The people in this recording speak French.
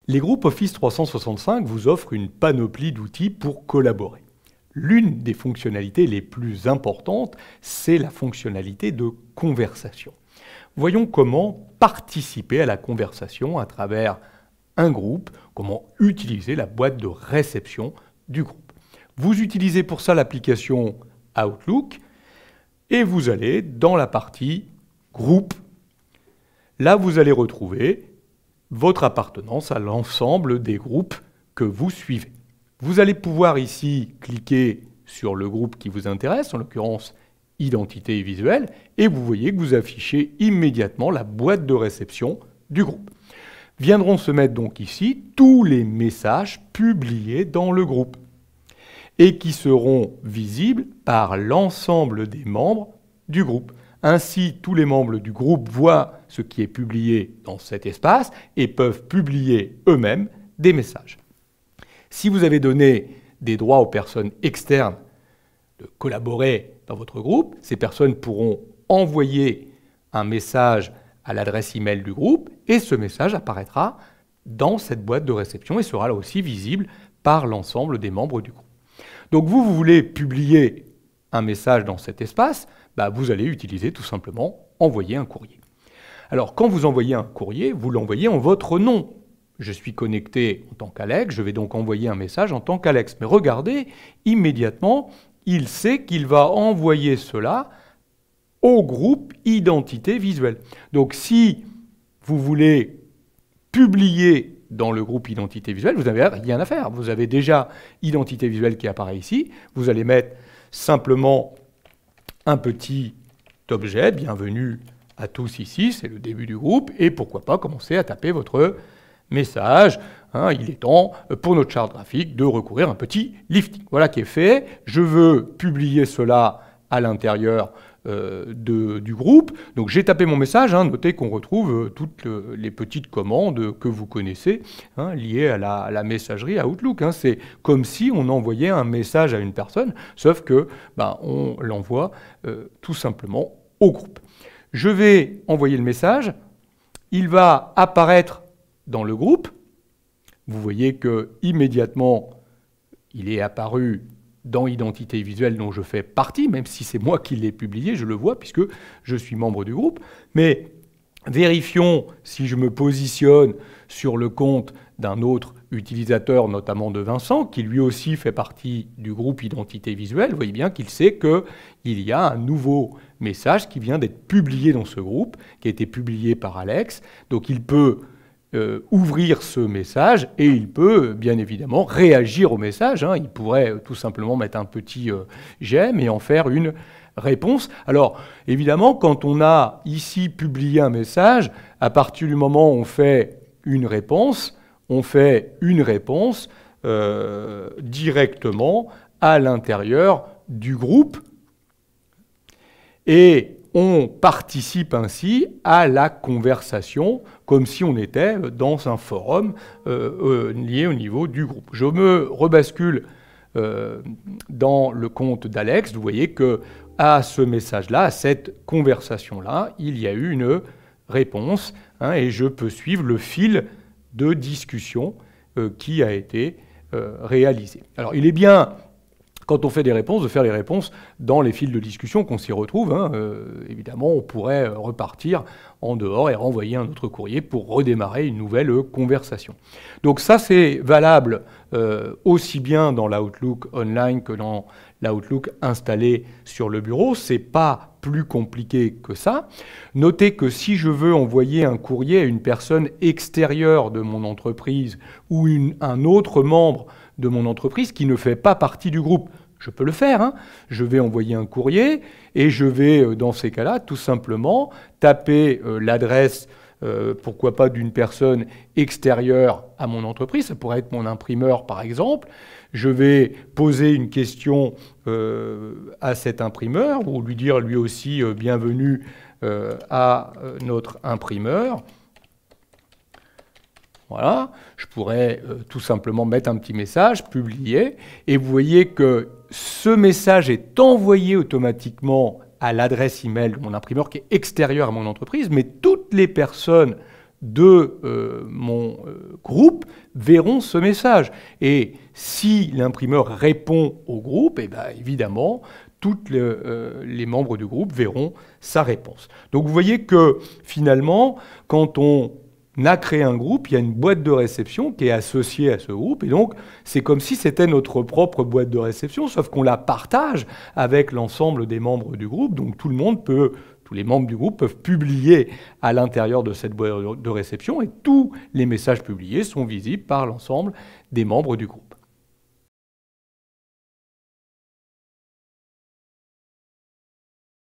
Les groupes Office 365 vous offrent une panoplie d'outils pour collaborer. L'une des fonctionnalités les plus importantes, c'est la fonctionnalité de conversation. Voyons comment participer à la conversation à travers un groupe, comment utiliser la boîte de réception du groupe. Vous utilisez pour ça l'application Outlook et vous allez dans la partie groupe. Là, vous allez retrouver votre appartenance à l'ensemble des groupes que vous suivez. Vous allez pouvoir ici cliquer sur le groupe qui vous intéresse, en l'occurrence identité visuelle, et vous voyez que vous affichez immédiatement la boîte de réception du groupe. Viendront se mettre donc ici tous les messages publiés dans le groupe et qui seront visibles par l'ensemble des membres du groupe. Ainsi, tous les membres du groupe voient ce qui est publié dans cet espace et peuvent publier eux-mêmes des messages. Si vous avez donné des droits aux personnes externes de collaborer dans votre groupe, ces personnes pourront envoyer un message à l'adresse email du groupe et ce message apparaîtra dans cette boîte de réception et sera là aussi visible par l'ensemble des membres du groupe. Donc vous voulez publier un message dans cet espace, vous allez utiliser tout simplement envoyer un courrier. Alors quand vous envoyez un courrier, vous l'envoyez en votre nom. Je suis connecté en tant qu'Alex, je vais donc envoyer un message en tant qu'Alex. Mais regardez, immédiatement, il sait qu'il va envoyer cela au groupe identité visuelle. Donc si vous voulez publier dans le groupe identité visuelle, vous n'avez rien à faire. Vous avez déjà identité visuelle qui apparaît ici. Vous allez mettre simplement un petit objet, bienvenue à tous ici, c'est le début du groupe, et pourquoi pas commencer à taper votre message. Il est temps pour notre charte graphique de recourir à un petit lifting. Voilà qui est fait. Je veux publier cela à l'intérieur du groupe. Donc j'ai tapé mon message. Notez qu'on retrouve toutes les petites commandes que vous connaissez liées à la messagerie à Outlook. C'est comme si on envoyait un message à une personne, sauf que on l'envoie tout simplement au groupe. Je vais envoyer le message. Il va apparaître dans le groupe. Vous voyez que immédiatement, il est apparu dans Identité visuelle dont je fais partie, même si c'est moi qui l'ai publié, je le vois puisque je suis membre du groupe. Mais vérifions si je me positionne sur le compte d'un autre utilisateur, notamment de Vincent, qui lui aussi fait partie du groupe Identité visuelle. Vous voyez bien qu'il sait qu'il y a un nouveau message qui vient d'être publié dans ce groupe, qui a été publié par Alex. Donc il peut ouvrir ce message et il peut bien évidemment réagir au message. Il pourrait tout simplement mettre un petit j'aime et en faire une réponse. Alors évidemment, quand on a ici publié un message, à partir du moment où on fait une réponse, directement à l'intérieur du groupe et on participe ainsi à la conversation comme si on était dans un forum lié au niveau du groupe. Je me rebascule dans le compte d'Alex. Vous voyez que à ce message-là, à cette conversation-là, il y a eu une réponse et je peux suivre le fil de discussion qui a été réalisé. Alors il est bien, quand on fait des réponses, de faire les réponses dans les fils de discussion qu'on s'y retrouve. Évidemment, on pourrait repartir en dehors et renvoyer un autre courrier pour redémarrer une nouvelle conversation. Donc ça, c'est valable aussi bien dans l'Outlook online que dans l'Outlook installé sur le bureau. C'est pas plus compliqué que ça. Notez que si je veux envoyer un courrier à une personne extérieure de mon entreprise ou un autre membre de mon entreprise qui ne fait pas partie du groupe, je peux le faire. Je vais envoyer un courrier et je vais, dans ces cas-là, tout simplement taper l'adresse, pourquoi pas d'une personne extérieure à mon entreprise. Ça pourrait être mon imprimeur, par exemple. Je vais poser une question à cet imprimeur ou lui dire lui aussi bienvenue à notre imprimeur. Voilà, je pourrais tout simplement mettre un petit message, publier, et vous voyez que ce message est envoyé automatiquement à l'adresse email de mon imprimeur qui est extérieure à mon entreprise, mais toutes les personnes de mon groupe verront ce message. Et si l'imprimeur répond au groupe, eh bien, évidemment, tous les membres du groupe verront sa réponse. Donc vous voyez que finalement, quand on a créé un groupe, il y a une boîte de réception qui est associée à ce groupe, et donc c'est comme si c'était notre propre boîte de réception, sauf qu'on la partage avec l'ensemble des membres du groupe, donc tous les membres du groupe peuvent publier à l'intérieur de cette boîte de réception, et tous les messages publiés sont visibles par l'ensemble des membres du groupe.